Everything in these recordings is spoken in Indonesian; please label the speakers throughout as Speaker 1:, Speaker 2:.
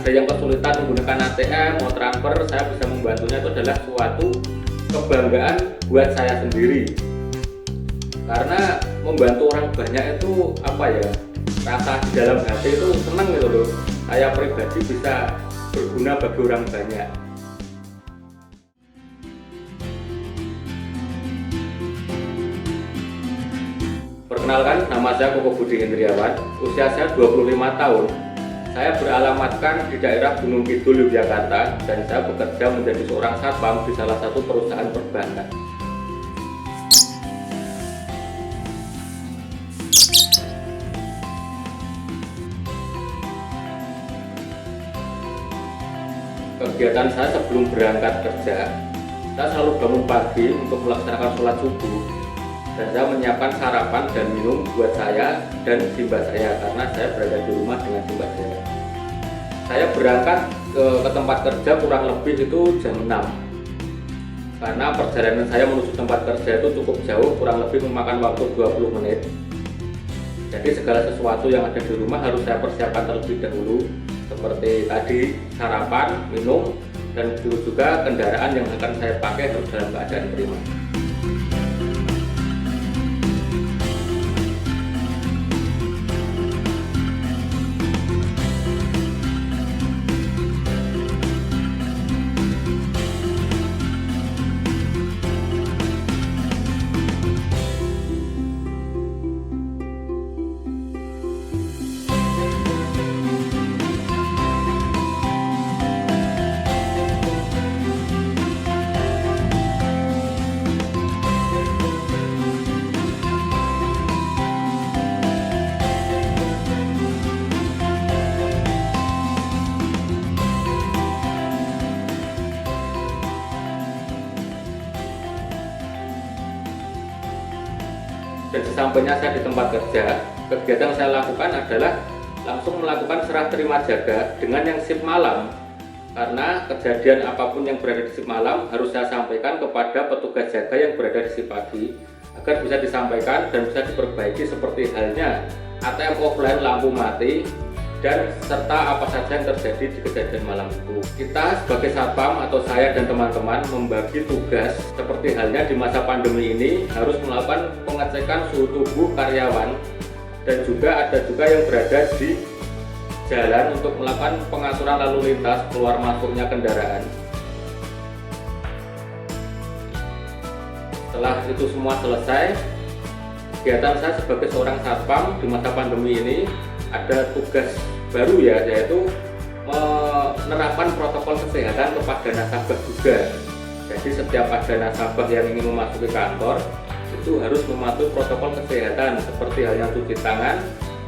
Speaker 1: ada yang kesulitan menggunakan ATM, mau transfer, saya bisa membantunya. Itu adalah suatu kebanggaan buat saya sendiri, karena membantu orang banyak itu apa ya, rasa di dalam hati itu seneng gitu loh. Saya pribadi bisa berguna bagi orang banyak. Perkenalkan, nama saya Koko Budi Hendriawan, usia saya 25 tahun. Saya beralamatkan di daerah Gunung Kidul, Yogyakarta, dan saya bekerja menjadi seorang satpam di salah satu perusahaan perbankan. Kegiatan saya sebelum berangkat kerja, saya selalu bangun pagi untuk melaksanakan sholat subuh, dan saya menyiapkan sarapan dan minum buat saya dan simba saya, karena saya berada di rumah dengan simba saya. Saya berangkat ke tempat kerja kurang lebih itu jam 6, karena perjalanan saya menuju tempat kerja itu cukup jauh, kurang lebih memakan waktu 20 menit. Jadi segala sesuatu yang ada di rumah harus saya persiapkan terlebih dahulu, seperti tadi sarapan, minum, dan juga kendaraan yang akan saya pakai harus dalam keadaan prima. Dan sesampainya saya di tempat kerja, kegiatan yang saya lakukan adalah langsung melakukan serah terima jaga dengan yang shift malam, karena kejadian apapun yang berada di shift malam harus saya sampaikan kepada petugas jaga yang berada di shift pagi, agar bisa disampaikan dan bisa diperbaiki, seperti halnya ATM offline lampu mati, dan serta apa saja yang terjadi di kejadian malam itu. Kita sebagai satpam atau saya dan teman-teman membagi tugas, seperti halnya di masa pandemi ini harus melakukan pengecekan suhu tubuh karyawan, dan juga ada juga yang berada di jalan untuk melakukan pengaturan lalu lintas keluar masuknya kendaraan. Setelah itu semua selesai, kegiatan saya sebagai seorang satpam di masa pandemi ini ada tugas baru ya, yaitu menerapkan protokol kesehatan kepada nasabah juga. Jadi setiap ada nasabah yang ingin memasuki kantor itu harus mematuhi protokol kesehatan, seperti halnya cuci tangan,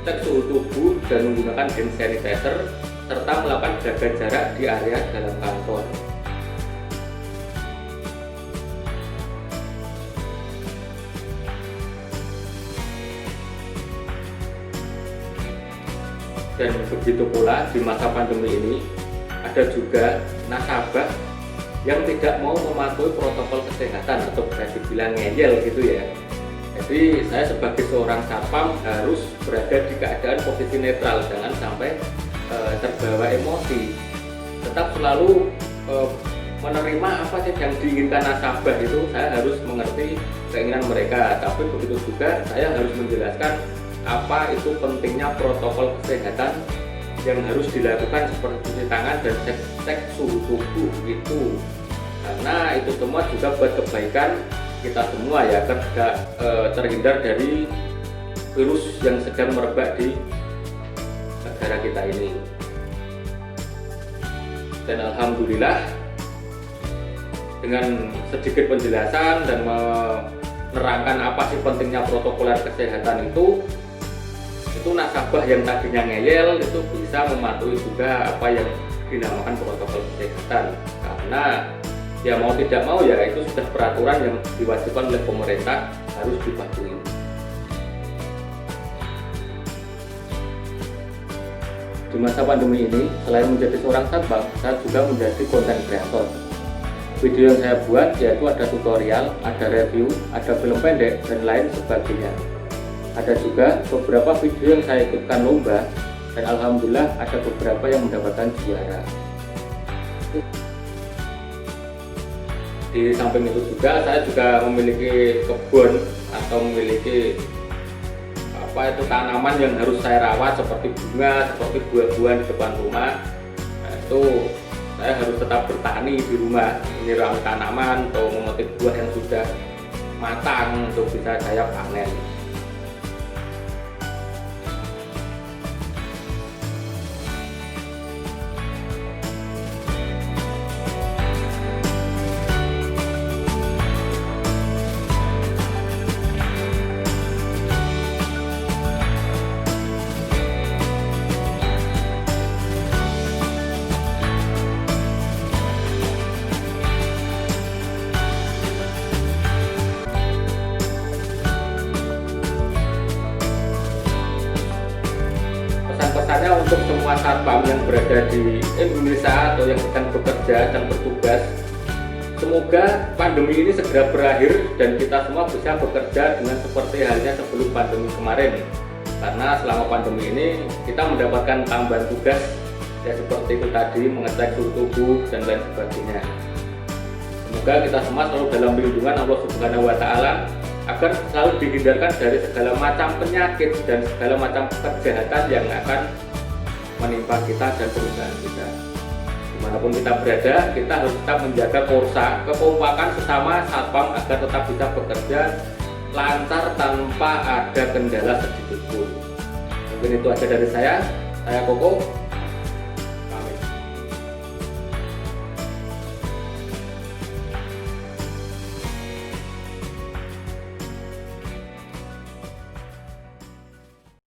Speaker 1: cek suhu tubuh, dan menggunakan hand sanitizer, serta melakukan jaga jarak di area dalam kantor. Dan begitu pula di masa pandemi ini ada juga nasabah yang tidak mau mematuhi protokol kesehatan atau bisa dibilang ngeyel gitu ya. Jadi saya sebagai seorang satpam harus berada di keadaan posisi netral, jangan sampai terbawa emosi. Tetap selalu menerima apa sih yang diinginkan nasabah, itu saya harus mengerti keinginan mereka, tapi begitu juga saya harus menjelaskan apa itu pentingnya protokol kesehatan yang harus dilakukan, seperti cuci tangan dan cek suhu tubuh itu, karena itu semua juga buat kebaikan kita semua ya, agar tidak terhindar dari virus yang sedang merebak di negara kita ini. Dan alhamdulillah dengan sedikit penjelasan dan menerangkan apa sih pentingnya protokol kesehatan itu nasabah yang tadinya ngeyel itu bisa mematuhi juga apa yang dinamakan protokol kesehatan, karena ya mau tidak mau ya itu sudah peraturan yang diwajibkan oleh pemerintah, harus dipatuhi. Di masa pandemi ini, selain menjadi seorang satpam, saya juga menjadi konten kreator. Video yang saya buat yaitu ada tutorial, ada review, ada film pendek, dan lain sebagainya. Ada juga beberapa video yang saya ikutkan lomba, dan alhamdulillah ada beberapa yang mendapatkan juara. Di samping itu juga saya juga memiliki kebun atau memiliki tanaman yang harus saya rawat seperti bunga, seperti buah-buahan di depan rumah. Nah, itu saya harus tetap bertani di rumah, menyiram tanaman atau memetik buah yang sudah matang untuk bisa saya panen. Pesan-pesannya untuk semua satpam yang berada di Indonesia atau yang sedang bekerja dan bertugas, semoga pandemi ini segera berakhir dan kita semua bisa bekerja dengan seperti halnya sebelum pandemi kemarin. Karena selama pandemi ini kita mendapatkan tambahan tugas ya seperti itu tadi, mengecek suhu tubuh dan lain sebagainya. Semoga kita semua selalu dalam lindungan Allah Subhanahu wa Ta'ala, agar selalu dihindarkan dari segala macam penyakit dan segala macam kejahatan yang akan menimpa kita dan perusahaan kita. Dimanapun kita berada, kita harus tetap menjaga kekompakan sesama satpam agar tetap bisa bekerja lancar tanpa ada kendala sedikit pun. Mungkin itu aja dari saya Koko.